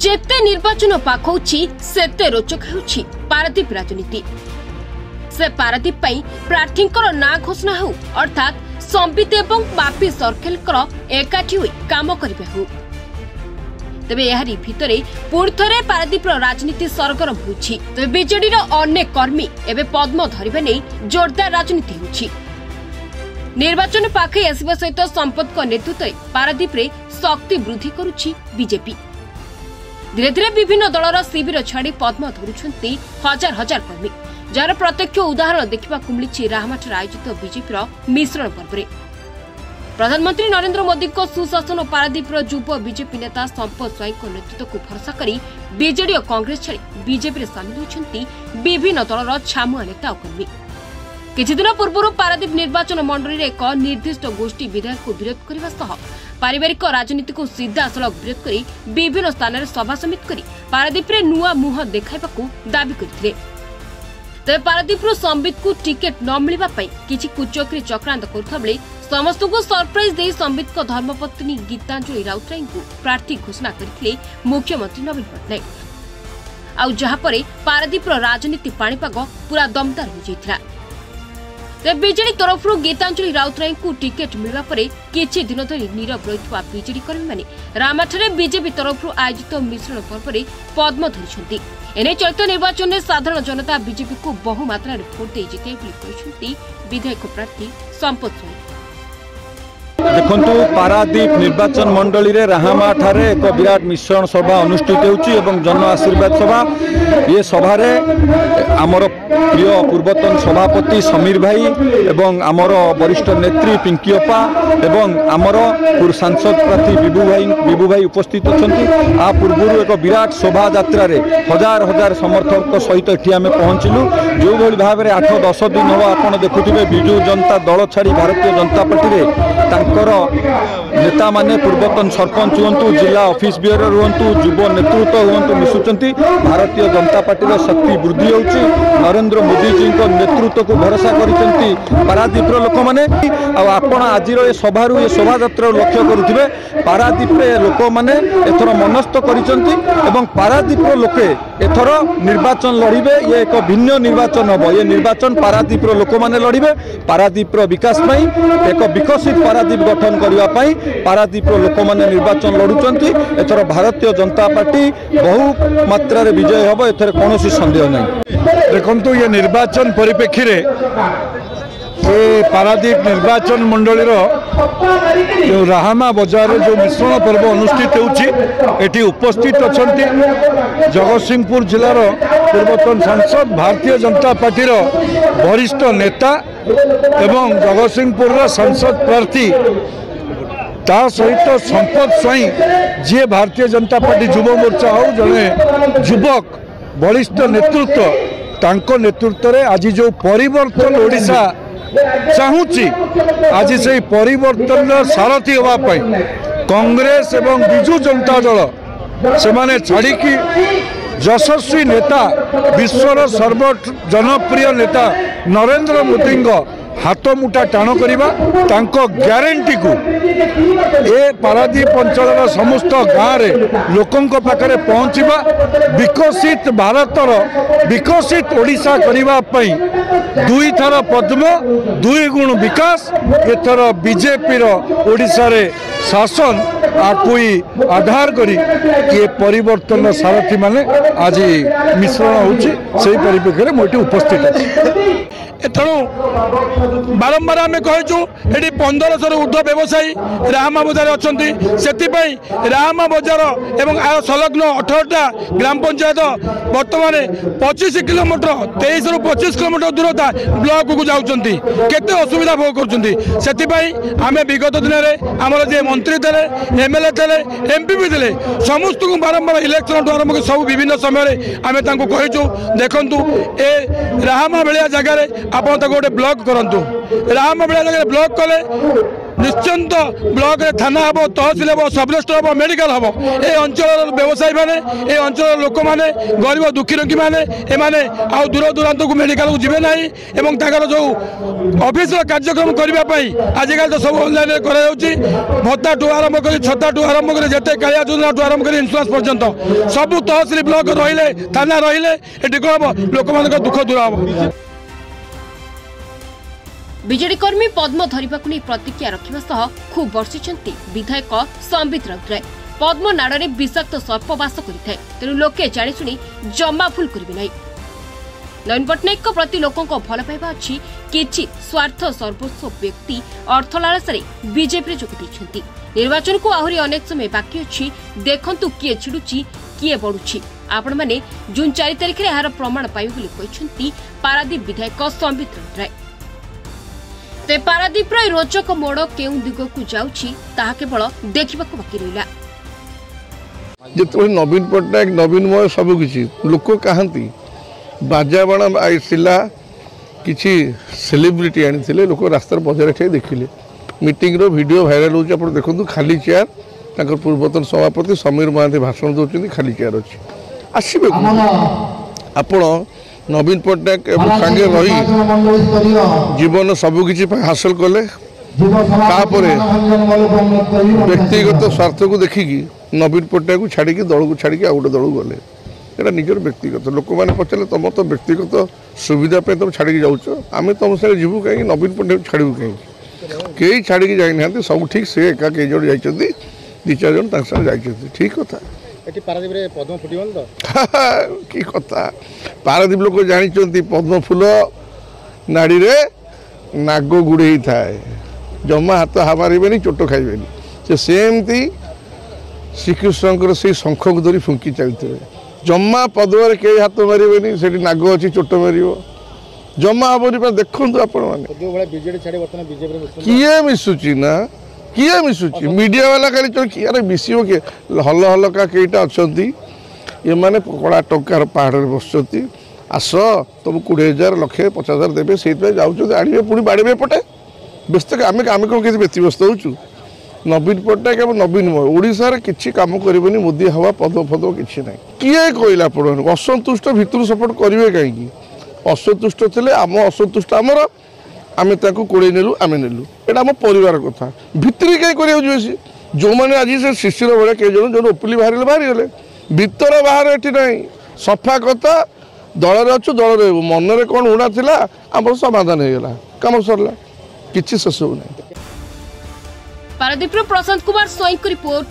जेते निर्वाचन पाखौछि सेते रोचक हेउछि पारादीप राजनीति। से पारादीप पई प्रार्थींकर ना घोषणा हो अर्थात संबित एवं बापी सर्कल एकाठी होई काम करिबे हो। तबे एहारी भितरे पुणी थरे पारादीप राजनीति सरगरम होछि। तबे बीजेडी अनेक कर्मी एबे पद्म धरिबे नै जोरदार राजनीति होछि। निर्वाचन पाखे आसिबा सहित संपत नेतृत्व पारादीप रे शक्ति वृद्धि करुछि बीजेपी। धीरे धीरे विभिन्न दलर शिविर छाड़ी पद्म धरुछन्ति हजार हजार कर्मी, जार प्रत्यक्ष उदाहरण देखा मिली राहमाठर आयोजित बीजेपी मिश्रण पर्व। प्रधानमंत्री नरेंद्र मोदी को सुशासन पारादीप युव बीजेपी नेता संपत स्वाई नेतृत्व को भरसा कर बीजेडी और कांग्रेस छाड़ी बीजेपी सामिल होती विभिन्न दलर छामुआ नेता और कर्मी। किछि दिन पूर्व पारादीप निर्वाचन मंडली रे एक निर्दिष्ट गोष्ठी विधायक को विरोध करने सह पारिवारिक राजनीति को सीधासलख विरोध करी विभिन्न स्थान में सभा समिति करी पारादीप रे नुआ मुह देखाइबाकू दाबी करथिले। तबे पारादीप संबित को टिकेट न मिलवा पई किछि कुचक्री चक्रांत करथा बेले समस्त को सरप्राइज दे संबित को धर्मपत्नी गीतांजलि राउतराय को प्रार्थी घोषणा करथिले मुख्यमंत्री नवीन पट्टनायक। आउ जहा परे पारादीप राजनीति पाणीपाग पूरा दमदार हो जाइथिला। बीजेडी तरफ गीतांजलि राउतराय को टिकेट मिलवा परे किछि दिन धरी नीरव रहितबा बीजेडी कर्मी माने रामाठरे बीजेपी तरफ आयोजित मिश्रण पर्व रे पद्म धरिछन्ति। एने चलित निर्वाचन में साधारण जनता बीजेपी को बहु मात्रा भोट दे जिते बोली विधायक प्रार्थी संपत स्वाई। देखंतु पारादीप निर्वाचन मंडली रे राहामा ठारे एक विराट मिश्रण सभा अनुष्ठित होउची एवं जन आशीर्वाद सभा। ये सभा रे आमर प्रिय पूर्वतन सभापति समीर भाई एवं आमर वरिष्ठ नेत्री पिंकी अपा एवं आमर पूर्व सांसद प्रार्थी विभू भाई उपस्थित अछंती। आ पूर्व एक विराट शोभा यात्रा रे हजार हजार समर्थक सहित एठी आमे पहुंचिलु। जो भली भाव रे 8-10 दिन हो आपण देखुथिबे बिजू जनता दल छाड़ी भारतीय जनता पार्टी रे नेता माने पूर्वतन सरपंच हुंतु जिला ऑफिस बियर हुंतु युव नेतृत्व हुंतु मिशुचंती। भारतीय जनता पार्टी शक्ति वृद्धि होउची। नरेंद्र मोदी जी को नेतृत्व को भरोसा करिसंती पारादीप लोक माने। आपण आज ये सभारू ये शोभा यात्रा लक्ष्य करुथिबे पारादीप लोक माने एथर मनस्थ करिसंती एवं पारादीप लोके एथर निर्वाचन लड़िबे। ये एक भिन्न निर्वाचन हबो। ये निर्वाचन पारादीप लोक माने लड़िबे पारादीप विकास पई एक विकसित पारादीप गठन करने पारादीप लोक मैंने निर्वाचन लड़ुचंती। एथर भारतीय जनता पार्टी बहु मात्रा रे विजय हम एथर कौन सन्देह नहीं। देखंतु ये निर्वाचन परिप्रेक्षी रे ये पारादीप निर्वाचन मंडली जो राहामा बजार जो मिश्रण पर्व अनुष्ठित होती उपस्थित अच्छा जगतसिंहपुर जिलार पूर्वतन सांसद भारतीय जनता पार्टी वरिष्ठ नेता एवं जगतसिंहपुर सांसद प्रार्थी ता सहित संपत स्वाई जी भारतीय जनता पार्टी युव मोर्चा हो जड़े युवक वरिष्ठ नेतृत्व तांको नेतृत्व रे आज जो परिवर्तन ओडिशा चाहूची आज से परिवर्तन सारथी होगापाई कांग्रेस एवं बिजू जनता दल से माने छाड़ी यशस्वी नेता विश्वर सर्व जनप्रिय नेता नरेंद्र मोदी हाथ मुठा टाण करवा ग्यारंटी को ए पारादीप अंचल समस्त गाँव में लोकों पाखे पहुँचवा विकसित भारतर विकसित ओडिशा करने दुई थर पद्म 2 गुण विकास एथर बीजेपी ओडिशा रे शासन आकुई आधार करी ये परिवर्तन सारथी माने आज मिश्रण होची से परिप्रेक्षी में मोटी उपस्थित अच्छी। तेणु बारंबार आम कहूँ ये 1500 ऊर्ध्व व्यवसायी राहामा बजार अच्छा से राहामा बजार एवं संलग्न 18टा ग्राम पंचायत बर्तमान 25 किलोमीटर 23 ରୁ 25 किलोमीटर दूरता ब्लॉक को जाऊँगी केते असुविधा भोग करें। विगत दिन में आमर जे मंत्री थे एमएलए थे एमपी भी थे समस्त को बारंबार इलेक्शन आरंभ कर सब विभिन्न समय आम कहूँ देखु ए राहामा भाया जगार आप गोटे ब्लॉक करूँ राहामा भाया जगह ब्लॉक कले निश्चिंत ब्लॉक थाना हम तहसिल हम सब रजिस्टर हम मेडिकल हम ये अंचल व्यवसायी मैंने ये अंचल लोक मैंने गरीब दुखी रोगी मैंने आउ दूर दूरांत को मेडिकल को जीवे ना जो ऑफिस कार्यक्रम करने आजिकल तो सब ऑनलाइन भत्ता ठू आरंभ कर छत्ता ठू आरंभ कर जिते कालिया योजना ठू आरंभ कर इंश्योरेंस पर्यंत सब तहसिल ब्लॉक रहिले थाना रहिले कौन हम लोक मान दुख दूर हम। बीजेडी कर्मी पद्म धरने को नहीं प्रतिक्रिया रखा सह खूब बर्षिंट विधायक संबित राउतराय। पद्म नाड़ में विषाक्त सर्प बास करें तेणु लोके जाशुणी जमा फुल करेंगे ना। नवीन पट्टनायक प्रति लोकों भल पाइबा अच्छी किछि स्वार्थ सर्वस्व व्यक्ति अर्थ लालसा बीजेपी जोग देइछन्ति। निर्वाचन को आहरी अनेक समय बाकी अच्छी देखंतु किए छिड़ुची किए बढ़ुची आपण माने जून 4 तारिख में यार प्रमाण पाइबे बोली कहिसन्ति पारादीप विधायक संबित राउतराय। ते पारादीप रोचक मोड़ केउ दिग को जाउछि ताहा केवल देखिबा को बाकी रहिला। जिते नवीन पट्टनायक नवीनमय सबकि लोक कहती बाजाबाण आईला किसी सेलिब्रिटी आनी लोक रास्तार बजार ठे देखिले मीटिंग रो वीडियो भाइराल होची आप देखु खाली चेयर तांकर पूर्वतन सभापति समीर महांती भाषण दौरान खाली चेयर अच्छी आसवे आपण नवीन पट्टनायक सांगे रही जीवन सबकि हासिल कले व्यक्तिगत स्वार्थ को देखिकी नवीन पट्टनायक को छाड़ी दल को छाड़ी आउ गोटे दल गले यहाँ निजर व्यक्तिगत लोक मैंने पचारे तुम तो व्यक्तिगत सुविधा तुम छाड़ी जाऊँ आम तुम साथ जीवु कहीं नवीन पट्टनायक छाड़ू कहीं कई छाड़ी जाना सब ठीक से एका कई जन जाती 2-4 जन जाती ठीक कथा पद्म फुटन तो कि कथा पारादीप लोक जानी पद्म फूल नाड़ी में नाग गुड़े थाए जमा हाथ हामारे चोट खाइबे से सेमती श्रीकृष्ण से शंख को धरी फुंकी चलते जमा पद्म कई हाथ मारे से नाग अच्छी चोट मार जमा हेनी देखु आपण किए मिशुची ना किए मिशुची मीडिया वाला खाली किए मिसिव किए हल हलका कईटा अच्छा ये मैंने कड़ा टंकार पहाड़ में बस आस तुम 20,000 लाख 50,000 देवे से जाऊँ आने पुणी बाड़े पटे व्यस्त आम कौन किसी व्यतीव्यस्त होचु नवीन पट्टनायक एवं नवीनमय ओडिशार किसी कम करनी मोदी हवा पद फद कि ना किए कहला आप असंतुष्ट भितर सपोर्ट करेंगे कहीं असंतुष्ट थे आम असंतुष्ट आमर आम कोड़े नेलु आम नेलु यहाँ आम परिवार कथा भितरी कहीं कर जो मैंने आज से शिशिर भाई कई जन जो ओपली बाहर गले भितर बाहर ये ना सफा कथा दल अच्छु दल रही मनरे कौन उड़ा था आम समाधान होगा कम सरला किसी सेसबू ना। पारादीप प्रशांत कुमार स्वयं रिपोर्ट।